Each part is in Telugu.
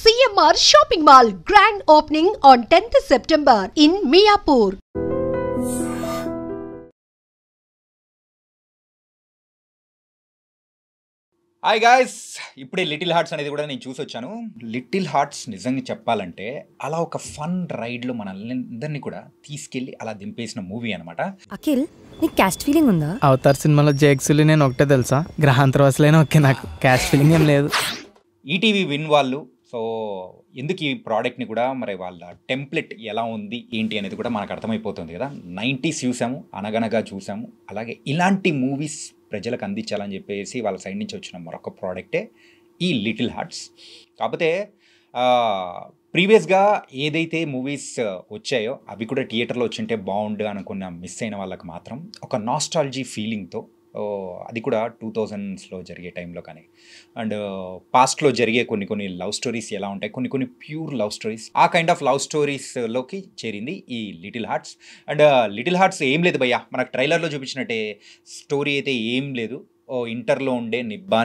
CMR Shopping Mall grand opening on 10th September in Miapur. Hi guys, ఇప్పుడే లిటిల్ హార్ట్స్ అనేది కూడా నేను చూసి వచ్చాను. లిటిల్ హార్ట్స్ నిజంగా చెప్పాలంటే అలా ఒక ఫన్ రైడ్లో మనల్ని అందరినీ కూడా తీసుకెళ్ళి అలా దింపేసిన మూవీ అనమాట. అఖిల్, నీకు క్యాస్ట్ ఫీలింగ్ ఉందా? అవతార్ సినిమాలో జేక్సులు నేను ఒకటే తెలుసా, గ్రహాంతరవాసులైనా ఓకే, నాకు క్యాస్ట్ ఫీలింగ్ ఏం లేదు. ఈటీవీ విన్ వాళ్ళు సో ఎందుకు ఈ ప్రోడక్ట్ని కూడా మరి వాళ్ళ టెంప్లెట్ ఎలా ఉంది ఏంటి అనేది కూడా మనకు అర్థమైపోతుంది కదా. 90s చూసాము, అనగనగా చూసాము, అలాగే ఇలాంటి మూవీస్ ప్రజలకు అందించాలని చెప్పేసి వాళ్ళ సైడ్ నుంచి వచ్చిన మరొక ప్రోడక్టే ఈ లిటిల్ హార్ట్స్. కాకపోతే ప్రీవియస్గా ఏదైతే మూవీస్ వచ్చాయో అవి కూడా థియేటర్లో వచ్చింటే బాగుండు అనుకున్న మిస్ అయిన వాళ్ళకి మాత్రం ఒక నాస్టాలజీ ఫీలింగ్తో, అది కూడా 2000స్లో జరిగే టైంలో కానీ అండ్ పాస్ట్లో జరిగే కొన్ని లవ్ స్టోరీస్ ఎలా ఉంటాయి, కొన్ని ప్యూర్ లవ్ స్టోరీస్, ఆ కైండ్ ఆఫ్ లవ్ స్టోరీస్లోకి చేరింది ఈ little hearts. And little hearts ఏం లేదు భయ్యా, మనకు ట్రైలర్లో చూపించినట్టే స్టోరీ అయితే ఏం లేదు. ఇంటర్లో ఉండే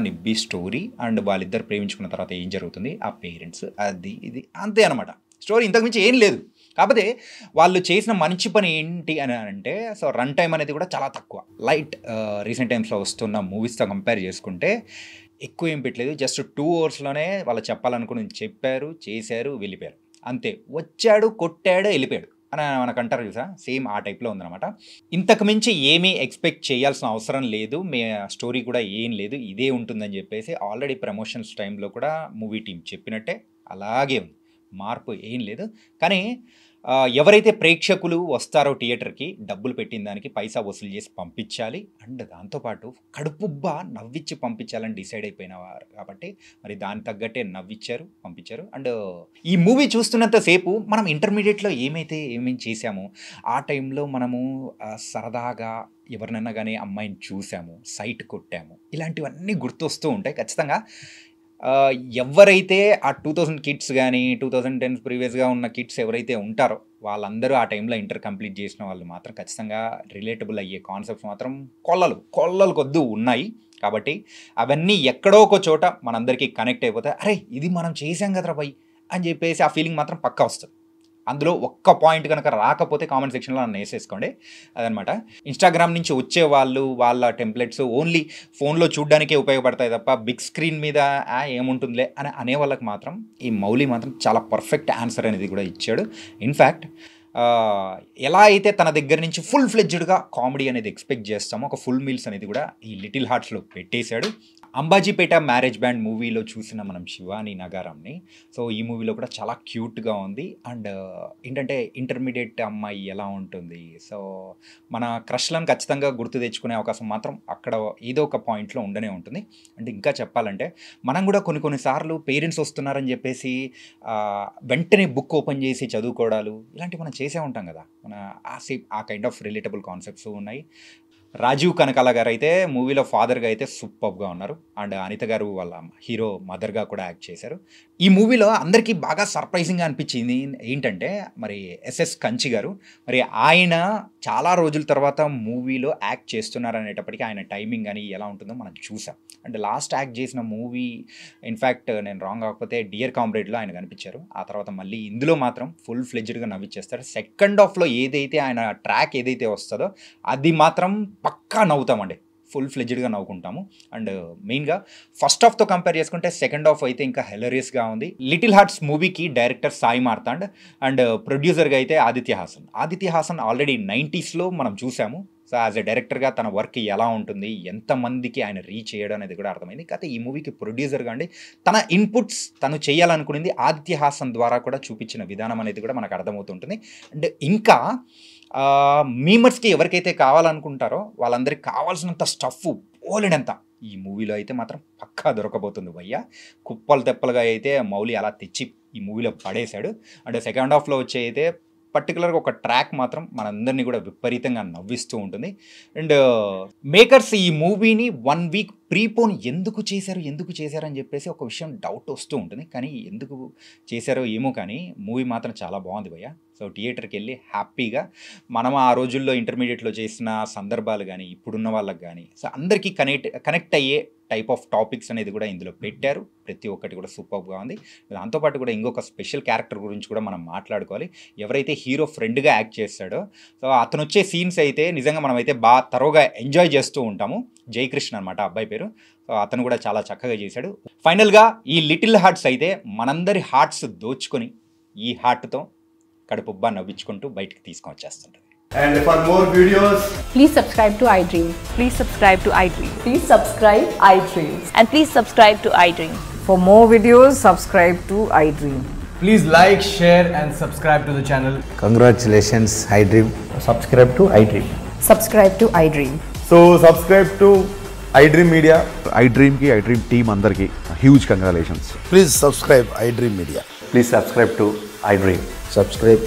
నిబ్బి స్టోరీ అండ్ వాళ్ళిద్దరు ప్రేమించుకున్న తర్వాత ఏం జరుగుతుంది, ఆ పేరెంట్స్, అది ఇది అంతే అనమాట. స్టోరీ ఇంతకుమించి ఏం లేదు. కాకపోతే వాళ్ళు చేసిన మంచి పని ఏంటి అని అంటే, సో రన్ టైం అనేది కూడా చాలా తక్కువ, లైట్. రీసెంట్ టైమ్స్లో వస్తున్న మూవీస్తో కంపేర్ చేసుకుంటే ఎక్కువ ఏం పెట్టలేదు. జస్ట్ 2 అవర్స్లోనే వాళ్ళు చెప్పాలనుకుని చెప్పారు, చేశారు, వెళ్ళిపోయారు అంతే. వచ్చాడు, కొట్టాడు, వెళ్ళిపోయాడు అని మనకు అంటారు చూసా, సేమ్ ఆ టైప్లో ఉందన్నమాట. ఇంతకు మించి ఏమీ ఎక్స్పెక్ట్ చేయాల్సిన అవసరం లేదు, స్టోరీ కూడా ఏం లేదు, ఇదే ఉంటుందని చెప్పేసి ఆల్రెడీ ప్రమోషన్స్ టైంలో కూడా మూవీ టీం చెప్పినట్టే అలాగే ఉంది, మార్పు ఏం లేదు. కానీ ఎవరైతే ప్రేక్షకులు వస్తారో థియేటర్కి, డబ్బులు పెట్టిన దానికి పైసా వసూలు చేసి పంపించాలి, అండ్ దాంతోపాటు కడుపుబ్బా నవ్విచ్చి పంపించాలని డిసైడ్ అయిపోయినవారు కాబట్టి మరి దానికి తగ్గట్టే నవ్విచ్చారు, పంపించారు. అండ్ ఈ మూవీ చూస్తున్నంతసేపు మనం ఇంటర్మీడియట్లో ఏమేమి చేసామో ఆ టైంలో మనము సరదాగా ఎవరినైనా కానీ అమ్మాయిని చూసాము, సైట్ కొట్టాము, ఇలాంటివన్నీ గుర్తొస్తూ ఉంటాయి ఖచ్చితంగా. ఎవరైతే ఆ 2000 కిడ్స్ కానీ 2010 ప్రీవియస్గా ఉన్న కిడ్స్ ఎవరైతే ఉంటారో వాళ్ళందరూ ఆ టైంలో ఇంటర్ కంప్లీట్ చేసిన వాళ్ళు మాత్రం ఖచ్చితంగా రిలేటబుల్ అయ్యే కాన్సెప్ట్స్ మాత్రం కొల్లలు కొద్దు ఉన్నాయి. కాబట్టి అవన్నీ ఎక్కడో ఒక చోట మనందరికీ కనెక్ట్ అయిపోతాయి. అరే ఇది మనం చేసాం కదరా బై అని చెప్పేసి ఆ ఫీలింగ్ మాత్రం పక్కా వస్తుంది. అందులో ఒక్క పాయింట్ కనుక రాకపోతే కామెంట్ సెక్షన్లో నన్ను వేసేసుకోండి. అదనమాట. ఇన్స్టాగ్రామ్ నుంచి వచ్చే వాళ్ళు వాళ్ళ టెంప్లెట్స్ ఓన్లీ ఫోన్లో చూడడానికే ఉపయోగపడతాయి తప్ప బిగ్ స్క్రీన్ మీద ఏముంటుందిలే అని అనే వాళ్ళకి మాత్రం ఈ మౌలి మాత్రం చాలా పర్ఫెక్ట్ ఆన్సర్ అనేది కూడా ఇచ్చాడు. ఇన్ఫ్యాక్ట్ ఎలా అయితే తన దగ్గర నుంచి ఫుల్ ఫ్లెడ్జ్డ్గా కామెడీ అనేది ఎక్స్పెక్ట్ చేస్తామో ఒక ఫుల్ మీల్స్ అనేది కూడా ఈ లిటిల్ హార్ట్స్లో పెట్టేశాడు. అంబాజీపేట మ్యారేజ్ బ్యాండ్ మూవీలో చూసిన మనం శివాని నగారాంని, సో ఈ మూవీలో కూడా చాలా క్యూట్గా ఉంది. అండ్ ఏంటంటే ఇంటర్మీడియట్ అమ్మాయి ఎలా ఉంటుంది, సో మన క్రష్లను ఖచ్చితంగా గుర్తు తెచ్చుకునే అవకాశం మాత్రం అక్కడ ఏదో ఒక పాయింట్లో ఉండనే ఉంటుంది. అంటే ఇంకా చెప్పాలంటే మనం కూడా కొన్నిసార్లు పేరెంట్స్ వస్తున్నారని చెప్పేసి వెంటనే బుక్ ఓపెన్ చేసి చదువుకోవడాలు ఇలాంటివి మనం చేసే ఉంటాం కదా. మన ఆ కైండ్ ఆఫ్ రిలేటబుల్ కాన్సెప్ట్స్ ఉన్నాయి. రాజీవ్ కనకాల గారు అయితే మూవీలో ఫాదర్గా అయితే సూపర్గా ఉన్నారు. అండ్ అనిత గారు వాళ్ళ హీరో మదర్గా కూడా యాక్ట్ చేశారు. ఈ మూవీలో అందరికీ బాగా సర్ప్రైజింగ్గా అనిపించింది ఏంటంటే మరి ఎస్ఎస్ కంచి గారు, మరి ఆయన చాలా రోజుల తర్వాత మూవీలో యాక్ట్ చేస్తున్నారు అనేటప్పటికీ ఆయన టైమింగ్ అని ఎలా ఉంటుందో మనం చూసాం. అండ్ లాస్ట్ యాక్ట్ చేసిన మూవీ ఇన్ఫ్యాక్ట్ నేను రాంగ్ కాకపోతే డియర్ కామ్రేడ్లో ఆయన కనిపించారు. ఆ తర్వాత మళ్ళీ ఇందులో మాత్రం ఫుల్ ఫ్లెడ్జ్డ్గా నవ్విచ్చేస్తారు. సెకండ్ హాఫ్లో ఏదైతే ఆయన ట్రాక్ ఏదైతే వస్తుందో అది మాత్రం పక్కా నవ్వుతామండి, ఫుల్ ఫ్లెడ్జ్డ్గా నవ్వుకుంటాము. అండ్ మెయిన్గా ఫస్ట్ హాఫ్తో కంపేర్ చేసుకుంటే సెకండ్ హాఫ్ అయితే ఇంకా హెలరియస్గా ఉంది. లిటిల్ హార్ట్స్ మూవీకి డైరెక్టర్ సాయి మార్తాండ్ అండ్ ప్రొడ్యూసర్గా అయితే ఆదిత్య హాసన్ ఆల్రెడీ 90స్లో మనం చూసాము. సో యాజ్ ఎ డైరెక్టర్గా తన వర్క్ ఎలా ఉంటుంది, ఎంతమందికి ఆయన రీచ్ చేయడం అనేది కూడా అర్థమైంది. కాకపోతే ఈ మూవీకి ప్రొడ్యూసర్గా అండి తన ఇన్పుట్స్ తను చేయాలనుకునేది ఆదిత్య హాసన్ ద్వారా కూడా చూపించిన విధానం అనేది కూడా మనకు అర్థమవుతుంటుంది. అండ్ ఇంకా మీమర్స్కి ఎవరికైతే కావాలనుకుంటారో వాళ్ళందరికీ కావాల్సినంత స్టఫ్ పోలేనంత ఈ మూవీలో అయితే మాత్రం పక్కా దొరకబోతుంది భయ్య. కుప్పలు తెప్పలుగా అయితే మౌలి అలా తెచ్చి ఈ మూవీలో పడేశాడు. అండ్ సెకండ్ హాఫ్లో వచ్చే అయితే పర్టికులర్గా ఒక ట్రాక్ మాత్రం మనందరినీ కూడా విపరీతంగా నవ్విస్తూ ఉంటుంది. అండ్ మేకర్స్ ఈ మూవీని 1 వీక్ ప్రీపోన్ ఎందుకు చేశారు అని చెప్పేసి ఒక విషయం డౌట్ వస్తూ ఉంటుంది. కానీ ఎందుకు చేశారో ఏమో కానీ మూవీ మాత్రం చాలా బాగుంది భయ్య. సో థియేటర్కి వెళ్ళి హ్యాపీగా మనం ఆ రోజుల్లో ఇంటర్మీడియట్లో చేసిన సందర్భాలు కానీ ఇప్పుడున్న వాళ్ళకి కానీ సో అందరికీ కనెక్ట్ అయ్యే టైప్ ఆఫ్ టాపిక్స్ అనేది కూడా ఇందులో పెట్టారు. ప్రతి ఒక్కటి కూడా సూపర్గా ఉంది. దాంతోపాటు కూడా ఇంకొక స్పెషల్ క్యారెక్టర్ గురించి కూడా మనం మాట్లాడుకోవాలి. ఎవరైతే హీరో ఫ్రెండ్గా యాక్ట్ చేస్తాడో సో అతను వచ్చే సీన్స్ అయితే నిజంగా మనమైతే బాగా తరోగా ఎంజాయ్ చేస్తూ ఉంటాము. జయకృష్ణ అనమాట అబ్బాయి పేరు. సో అతను కూడా చాలా చక్కగా చేశాడు. ఫైనల్గా ఈ లిటిల్ హార్ట్స్ అయితే మనందరి హార్ట్స్ దోచుకొని ఈ హార్ట్తో కడుపుబ్బా నవ్వించుకుంటూ బయటికి తీసుకొని వచ్చేస్తుంటుంది. And for more videos, please subscribe to iDream. Please subscribe to iDream. Please subscribe iDream. And please subscribe to iDream. For more videos, subscribe to iDream. please like, share and subscribe to the channel. Congratulations, iDream. Subscribe to iDream. Subscribe to iDream. So subscribe to iDream Media. iDream ki iDream team andarki huge congratulations. Please subscribe iDream Media. Please subscribe to iDream. Subscribe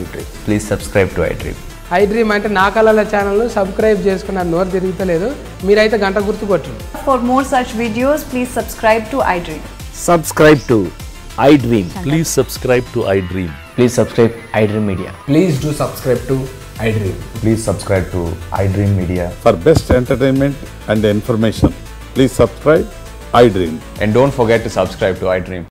iDream. Please subscribe to iDream. iDream అంటే నా కళల ఛానల్ సబ్స్క్రైబ్ చేసుకున్న నోరు తిరుగుతలేదు. మీరైతే గంట గుర్తు కొట్టండి. For more such videos, please subscribe to iDream. Subscribe to iDream. Please subscribe to iDream. Please subscribe iDream Media. Please do subscribe to iDream. Please subscribe to iDream Media. For best entertainment and information, please subscribe iDream. And don't forget to subscribe to iDream.